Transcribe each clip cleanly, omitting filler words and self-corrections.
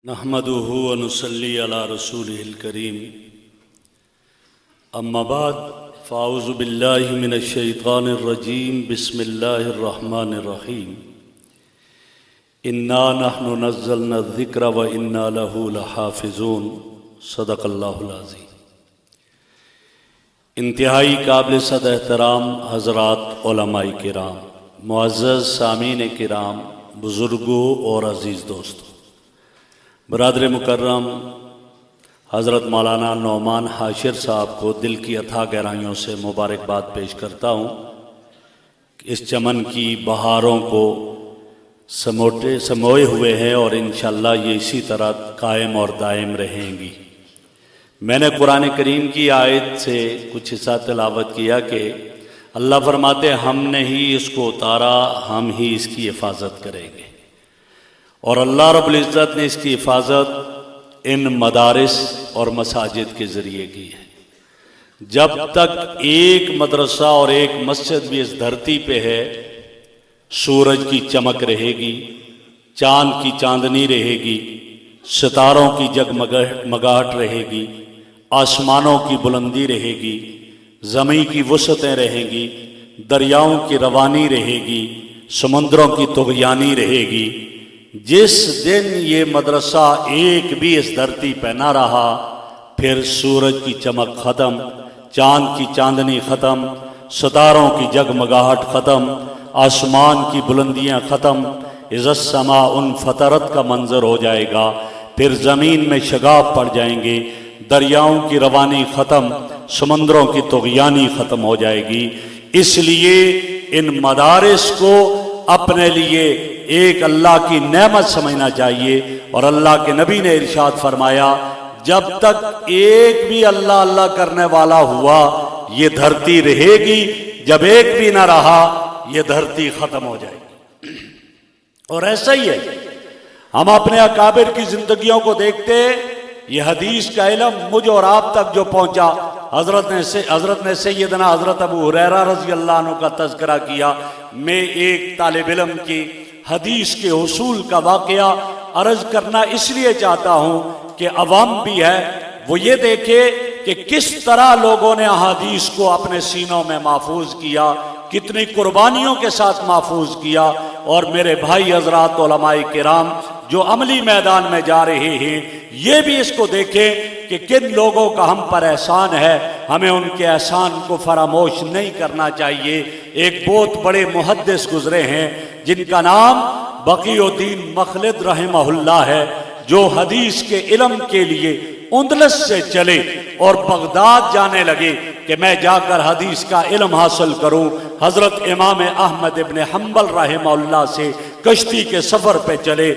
नहमदुहु व नुसल्ली अला रसूलिहिल करीम अम्मा बाद फ़ाऊज़ु बिल्लाहि मिनश शैतानिर रजीम बिस्मिल्लाहिर रहमानिर रहीम इन्ना नहनु नज़्ज़लना ज़िक्र व इन्ना लहु लहाफ़िज़ून सदक़ल्लाहुल अज़ीम। इंतहाई काबिल सद एहतराम हज़रात उलमाए किराम, मुअज़्ज़ज़ सामीन किराम, बुज़ुर्गों और अज़ीज़ दोस्तों, बरादर मुकर्रम हज़रत मौलाना नौमान हाशिर साहब को दिल की अथाह गहराइयों से मुबारकबाद पेश करता हूँ। इस चमन की बहारों को समोए हुए हैं और इंशाअल्लाह ये इसी तरह कायम और दायम रहेंगी। मैंने कुरान करीम की आयत से कुछ हिस्सा तिलावत किया कि अल्लाह फरमाते हमने ही इसको उतारा, हम ही इसकी हिफाजत करेंगे। और अल्लाह रब्बुल इज़्ज़त ने इसकी हिफाजत इन मदारिस और मसाजिद के ज़रिए की है। जब तक एक मदरसा और एक मस्जिद भी इस धरती पे है, सूरज की चमक रहेगी, चांद की चांदनी रहेगी, सितारों की जगमगाहट रहेगी, आसमानों की बुलंदी रहेगी, ज़मीन की वसअतें रहेंगी, दरियाओं की रवानी रहेगी, समुद्रों की तुग़यानी रहेगी। जिस दिन ये मदरसा एक भी इस धरती पर ना रहा, फिर सूरज की चमक ख़त्म, चांद की चांदनी ख़त्म, सितारों की जगमगाहट ख़त्म, आसमान की बुलंदियां ख़त्म, इज़्ज़त समा उन फतरत का मंजर हो जाएगा। फिर ज़मीन में शगाब पड़ जाएंगे, दरियाओं की रवानी ख़त्म, समंदरों की तुग़यानी ख़त्म हो जाएगी। इसलिए इन मदारिस को अपने लिए एक अल्लाह की नेमत समझना चाहिए। और अल्लाह के नबी ने इरशाद फरमाया, जब तक एक भी अल्लाह अल्लाह करने वाला हुआ ये धरती रहेगी, जब एक भी ना रहा ये धरती खत्म हो जाएगी। और ऐसा ही है, हम अपने अकाबिर की जिंदगियों को देखते, ये हदीस का इल्म मुझ और आप तक जो पहुंचा, हजरत ने सैयदना हजरत अबू हुरैरा रज़ी अल्लाह अन्हु का तज़किरा किया। मैं एक तालिब इल्म की हदीस के उसूल का वाक़या अर्ज करना इसलिए चाहता हूँ कि अवाम भी है वो ये देखे कि किस तरह लोगों ने अहादीस को अपने सीनों में महफूज किया, कितनी कुर्बानियों के साथ महफूज किया। और मेरे भाई हजरात उलमाए किराम जो अमली मैदान में जा रहे हैं, ये भी इसको देखें कि किन लोगों का हम पर एहसान है, हमें उनके एहसान को फरामोश नहीं करना चाहिए। एक बहुत बड़े मुहद्दिस गुजरे हैं जिनका नाम बक़ीउद्दीन मखलद रहमहुल्लाह है, जो हदीस के इल्म के लिए उंदलस से चले और बगदाद जाने लगे कि मैं जाकर हदीस का इल्म हासिल करूं। हजरत इमाम अहमद इब्न हम्बल रहमहुल्लाह से कश्ती के सफर पे चले,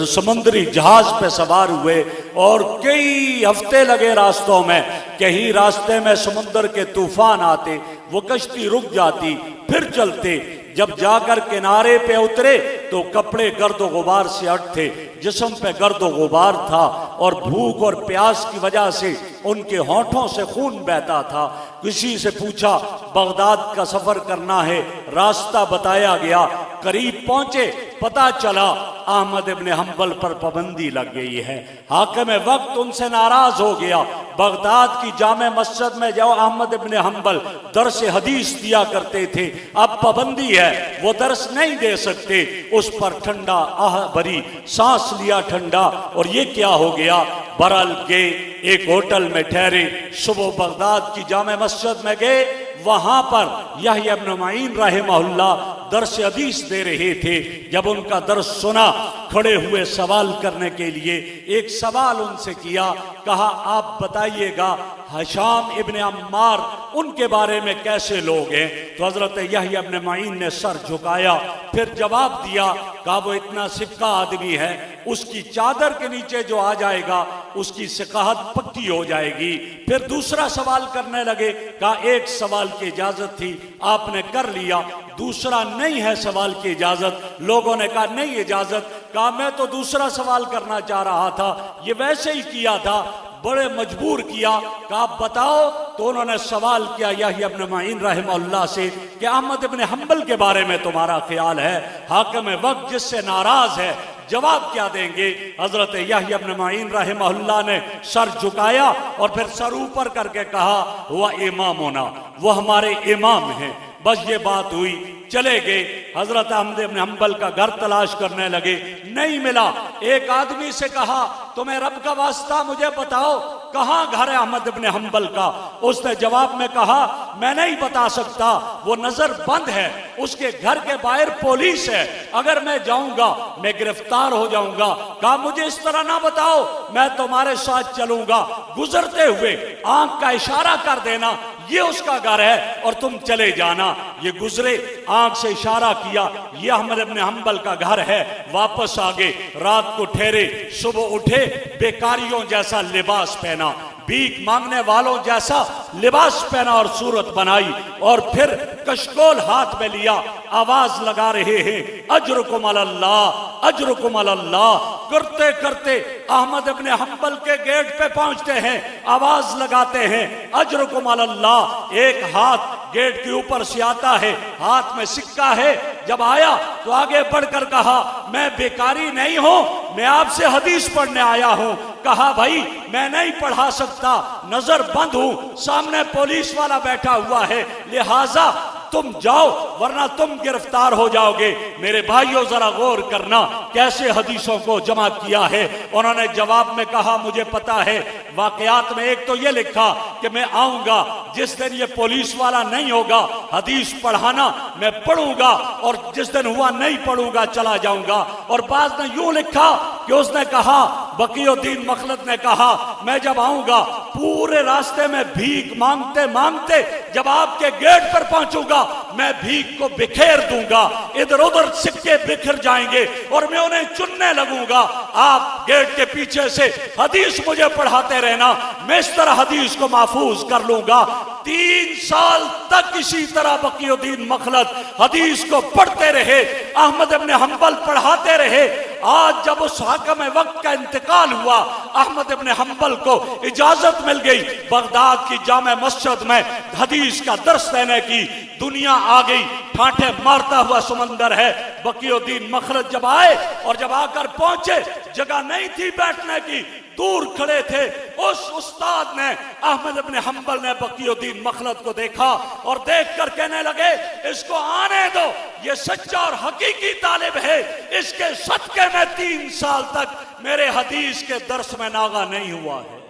समुद्री जहाज पे सवार हुए और कई हफ्ते लगे रास्तों में। कहीं रास्ते में समुद्र के तूफान आते, वो कश्ती रुक जाती, फिर चलते। जब जाकर किनारे पे उतरे तो कपड़े गर्द गुबार से अट थे, जिस्म पे गर्द गुबार था और भूख और प्यास की वजह से उनके होठों से खून बहता था। किसी से पूछा, बगदाद का सफर करना है, रास्ता बताया गया। करीब पहुंचे, पता चला अहमद इब्न हम्बल पर पाबंदी लग गई है। हाकिम वक्त उनसे नाराज हो गया। बगदाद की जामे मस्जिद में जाओ, अहमद इब्न हम्बल दर्स हदीस दिया करते थे, अब पाबंदी है, वो दर्स नहीं दे सकते। उस पर ठंडा आह भरी सांस लिया ठंडा, और ये क्या हो गया। बरल के एक होटल में ठहरे, सुबह बगदाद की जामे मस्जिद में गए। वहां पर यहया इब्न मईन रहमहुल्लाह दर्स हदीस दे रहे थे। जब उनका दर्स सुना, खड़े हुए सवाल करने के लिए। एक सवाल उनसे किया, कहा आप बताइएगा हिशाम इब्न अम्मार उनके बारे में कैसे लोग हैं। तो हजरत यहया इब्न मईन ने सर झुकाया, फिर जवाब दिया, कहा वो इतना सिक्का आदमी है, उसकी चादर के नीचे जो आ जाएगा उसकी सिकाहत पक्की हो जाएगी। फिर दूसरा सवाल करने लगे, कहा एक सवाल की इजाजत थी, आपने कर लिया, दूसरा नहीं है सवाल की इजाजत। लोगों ने कहा नहीं इजाजत। कहा मैं तो दूसरा सवाल करना चाह रहा था, ये वैसे ही किया था, बड़े मजबूर किया। कहा आप बताओ। तो उन्होंने सवाल किया यहया इब्न मईन रहमहुल्लाह से कि अहमद इब्न हम्बल के बारे में तुम्हारा ख्याल है। हाकिम वक्त जिससे नाराज है, जवाब क्या देंगे? हजरत यहया इब्न मईन रहमहुल्लाह ने सर झुकाया और फिर सर ऊपर करके कहा, वह इमामुना, वो हमारे इमाम हैं। बस ये बात हुई, चले गए। हजरत अहमद इब्न हंबल का घर तलाश करने लगे, नहीं मिला। एक आदमी से कहा, तुम्हें रब का वास्ता मुझे बताओ कहां घर है अहमद इब्न हंबल का? उसने जवाब में कहा, मैं नहीं बता सकता, वो नजर बंद है, उसके घर के बाहर पुलिस है, अगर मैं जाऊंगा मैं गिरफ्तार हो जाऊंगा। कहा, मुझे इस तरह ना बताओ, मैं तुम्हारे साथ चलूंगा, गुजरते हुए आंख का इशारा कर देना ये उसका घर है और तुम चले जाना। ये गुजरे, आंख से इशारा किया, ये अहमद इब्न हंबल का घर है। वापस आ गए, रात को ठहरे, सुबह उठे, बेकारियों जैसा लिबास पहना, भीख मांगने वालों जैसा लिबास पहना और सूरत बनाई, और फिर कशकोल हाथ में लिया, आवाज लगा रहे हैं, अजरुकुम अलल्लाह, अजरुकुम अलल्लाह। करते करते अहमद इब्न हंबल के गेट पे पहुंचते हैं, आवाज लगाते हैं, अजरुकुम अलल्लाह। एक हाथ गेट के ऊपर से आता है, हाथ में सिक्का है। जब आया तो आगे बढ़कर कहा, मैं बेकारी नहीं हूं, मैं आपसे हदीस पढ़ने आया हूं। कहा, भाई मैं नहीं पढ़ा सकता, नजर बंद हूं, सामने पुलिस वाला बैठा हुआ है, लिहाजा तुम जाओ वरना तुम गिरफ्तार हो जाओगे। मेरे भाइयों जरा गौर करना कैसे हदीसों को जमा किया है। उन्होंने जवाब में कहा, मुझे पता है। वाकयात में एक तो ये लिखा कि मैं आऊंगा जिस दिन ये पुलिस वाला नहीं होगा, हदीस पढ़ाना मैं पढ़ूंगा, और जिस दिन हुआ नहीं पढ़ूंगा चला जाऊंगा। और बाद ने यूं लिखा कि उसने कहा, बकीउद्दीन मखलद ने कहा, मैं जब आऊंगा पूरे रास्ते में भीख मांगते मांगते जब आपके गेट पर पहुंचूंगा मैं भीख को बिखेर दूंगा, इधर उधर सिक्के बिखर जाएंगे और मैं उन्हें चुनने लगूंगा। आप गेट के पीछे से हदीस मुझे पढ़ाते रहना, मैं इस तरह हदीस को महफूज कर लूंगा। 3 साल तक इसी तरह बकीउद्दीन मखलद हदीस को पढ़ते रहे, अहमद इब्न हंबल पढ़ाते रहे। आज जब उस हाकिम वक्त का इंतकाल हुआ, अहमद इब्न हंबल को इजाजत मिल गई बगदाद की जामे मस्जिद में हदीस का दर्स देने की। दुनिया आ गई, ठाठे मारता हुआ समंदर है। बकीउद्दीन मखलद जब आए और जब आकर पहुंचे, जगह नहीं थी बैठने की, दूर खड़े थे। उस उस्ताद ने, अहमद इब्न हंबल ने बकीउद्दीन मखलद को देखा और देखकर कहने लगे, इसको आने दो, ये सच्चा और हकीकी तालिब है, इसके सदके में 3 साल तक मेरे हदीस के दर्स में नागा नहीं हुआ है।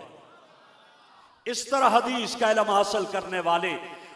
इस तरह हदीस का इल्म हासिल करने वाले,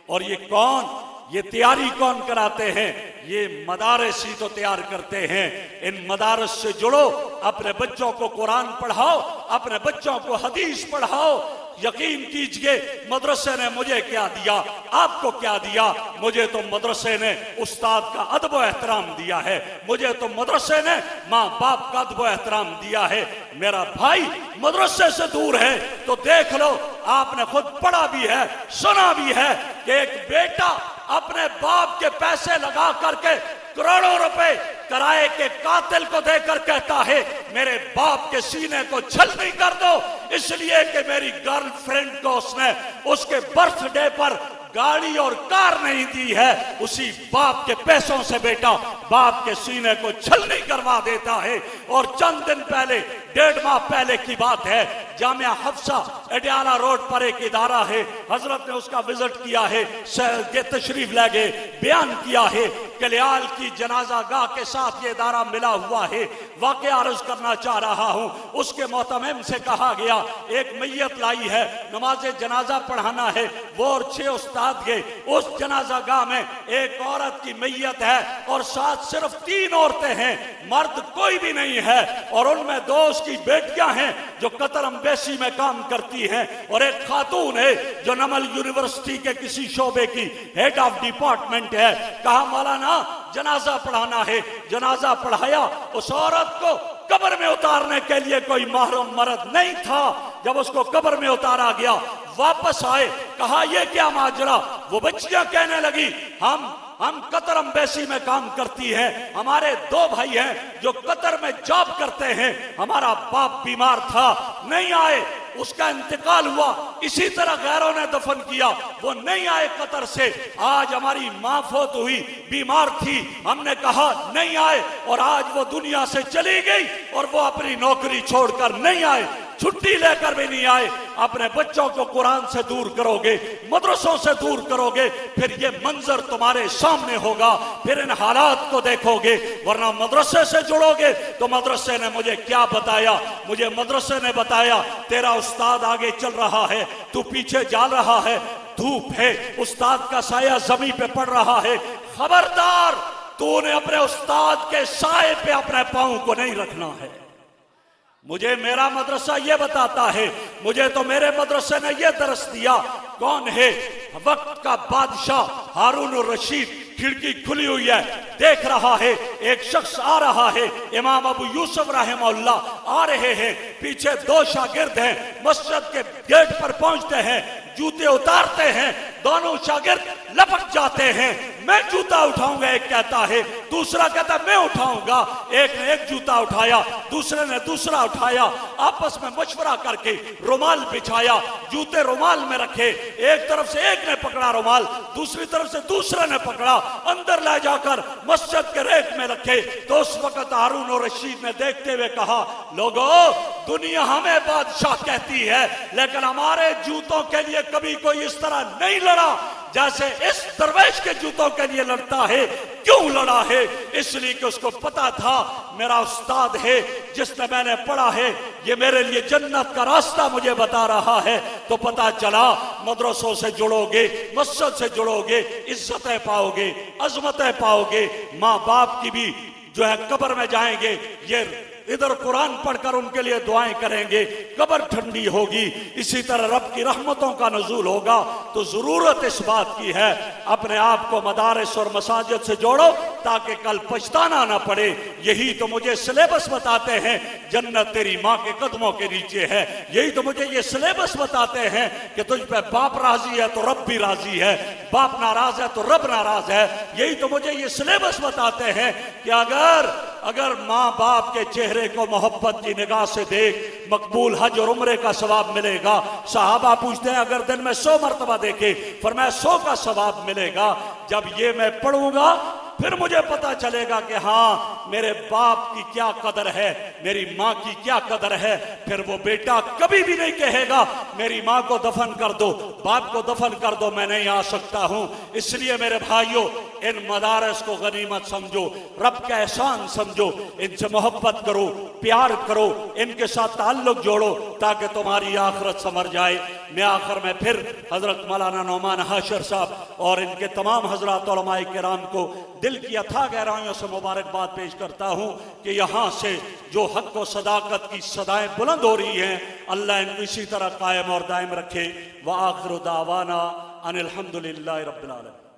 और ये कौन, ये तैयारी कौन कराते हैं? ये मदारस ही तो तैयार करते हैं। इन मदारस से जुड़ो, अपने बच्चों को कुरान पढ़ाओ, अपने बच्चों को हदीस पढ़ाओ। यकीन कीजिए, मदरसे ने मुझे क्या दिया, आपको क्या दिया? मुझे तो मदरसे ने उस्ताद का अदब व एहतराम दिया है, मुझे तो मदरसे ने माँ बाप का अदब व एहतराम दिया है। मेरा भाई मदरसे से दूर है तो देख लो, आपने खुद पढ़ा भी है, सुना भी है कि एक बेटा अपने बाप के पैसे लगा करके करोड़ों रुपए किराए के कातिल को देकर कहता है, मेरे बाप के सीने को छलनी कर दो, इसलिए कि मेरी गर्लफ्रेंड को उसने उसके बर्थडे पर गाड़ी और कार नहीं दी है। उसी बाप के पैसों से बेटा बाप के सीने को छलनी करवा देता है। और चंद दिन पहले, 1.5 माह पहले की बात है, जामिया हफ्सा अडियाला रोड पर एक इदारा है, हजरत ने उसका विजिट किया है, तशरीफ ले गए, बयान किया है। कल्याल की जनाजा गाह के साथ ये इदारा मिला हुआ है। वाकया अर्ज करना चाह रहा हूं। उसके मोहतमिम से कहा गया, एक मैयत लाई है, नमाज जनाजा पढ़ाना है। वो और 6 उस्ताद गए। उस जनाजा गाह में एक औरत की मैयत है और साथ सिर्फ 3 औरतें हैं, मर्द कोई भी नहीं है। और उनमें 2 उसकी बेटियां हैं जो कतर एम्बेसी में काम करती हैं, और एक खातून है जो नमल यूनिवर्सिटी के किसी शोबे की हेड ऑफ डिपार्टमेंट है। कहा, मौलाना जनाजा पढ़ाना है। जनाजा पढ़ाया। उस औरत को कब्र में उतारने के लिए कोई महरम मर्द नहीं था। जब उसको कब्र में उतारा गया, वापस आए, कहा, ये क्या माजरा? वो बच्चियां कहने लगी, हम कतर एम्बेसी में काम करती हैं, हमारे 2 भाई हैं जो कतर में जॉब करते हैं, हमारा बाप बीमार था, नहीं आए, उसका इंतकाल हुआ, इसी तरह गैरों ने दफन किया। वो नहीं आए कतर से। आज हमारी माँ फौत हुई, बीमार थी, हमने कहा नहीं आए, और आज वो दुनिया से चली गई और वो अपनी नौकरी छोड़कर नहीं आए, छुट्टी लेकर भी नहीं आए। अपने बच्चों को कुरान से दूर करोगे, मदरसों से दूर करोगे, फिर ये मंजर तुम्हारे सामने होगा, फिर इन हालात को देखोगे। वरना मदरसे से जुड़ोगे तो मदरसे ने मुझे क्या बताया, मुझे मदरसे ने बताया तेरा उस्ताद आगे चल रहा है, तू पीछे जा रहा है, धूप है, उस्ताद का साया जमीन पे पड़ रहा है, खबरदार तूने अपने उस्ताद के साए पे अपने पांव को नहीं रखना है। मुझे मेरा मदरसा ये बताता है, मुझे तो मेरे मदरसे ने ये दरस दिया। कौन है? वक्त का बादशाह हारून रशीद, खिड़की खुली हुई है, देख रहा है एक शख्स आ रहा है, इमाम अबू यूसुफ रहमतुल्लाह आ रहे हैं, पीछे दो शागिर्द हैं, मस्जिद के गेट पर पहुंचते हैं, जूते उतारते हैं, दोनों शागिर्द लपक जाते हैं, मैं जूता उठाऊंगा, एक कहता है, दूसरा कहता मैं उठाऊंगा। एक ने एक जूता उठाया, दूसरे ने दूसरा उठाया, आपस में मशवरा करके रुमाल बिछाया, जूते रुमाल में रखे, एक तरफ से एक ने पकड़ा रुमाल, दूसरी तरफ से दूसरे ने पकड़ा, अंदर ले जाकर मस्जिद के रेत में रखे। तो उस वक्त हारून और रशीद ने देखते हुए कहा, लोगों दुनिया हमें बादशाह कहती है, लेकिन हमारे जूतों के लिए कभी कोई इस तरह नहीं लड़ा जैसे इस दरवेश के जूतों के लिए लड़ता है। क्यों लड़ा है? इसलिए कि उसको पता था मेरा उस्ताद है जिसने मैंने पढ़ा है, ये मेरे लिए जन्नत का रास्ता मुझे बता रहा है। तो पता चला मदरसों से जुड़ोगे, मस्जिद से जुड़ोगे, इज्जतें पाओगे, अजमतें पाओगे, माँ बाप की भी जो है कब्र में जाएंगे, ये इधर कुरान पढ़कर उनके लिए दुआएं करेंगे, कब्र ठंडी होगी, इसी तरह रब की रहमतों का नज़ूल होगा। तो जरूरत इस बात की है अपने आप को मदारिस और मसाजिद से जोड़ो ताकि कल पछताना ना पड़े। यही तो मुझे सिलेबस बताते हैं, जन्नत तेरी माँ के कदमों के नीचे है। यही तो मुझे ये सिलेबस बताते हैं कि तुझ पे बाप राजी है तो रब भी राजी है, बाप नाराज है तो रब नाराज है। यही तो मुझे ये सिलेबस बताते हैं कि अगर माँ बाप के चेहरे को मोहब्बत की निगाह से देख, मकबूल हज और उम्रे का सवाब मिलेगा। सहाबा पूछते हैं अगर दिन में 100 मरतबा देखे, फरमाया 100 का सवाब मिलेगा। जब ये मैं पढ़ूंगा फिर मुझे पता चलेगा कि हाँ मेरे बाप की क्या कदर है, मेरी माँ की क्या कदर है। फिर वो बेटा कभी भी नहीं कहेगा मेरी माँ को दफन कर दो, बाप को दफन कर दो, मैं नहीं आ सकता हूँ। इसलिए मेरे भाइयों, इन मदारस को गनीमत समझो, रब का एहसान समझो, इनसे मोहब्बत करो, प्यार करो, इनके साथ ताल्लुक जोड़ो ताकि तुम्हारी आखिरत संवर जाए। मैं आखिर में फिर हजरत मौलाना नौमान हाशिर साहब और इनके तमाम हजरात उलमाए किराम को दिल की अथाह गहराइयों से मुबारकबाद पेश करता हूँ कि यहाँ से जो हक व सदाकत की सदाएं बुलंद हो रही हैं, अल्लाह इनको इसी तरह कायम और दायम रखे। व आखिर दावाना अनिल हम्दुलिल्लाहि रब्बिल आलमीन।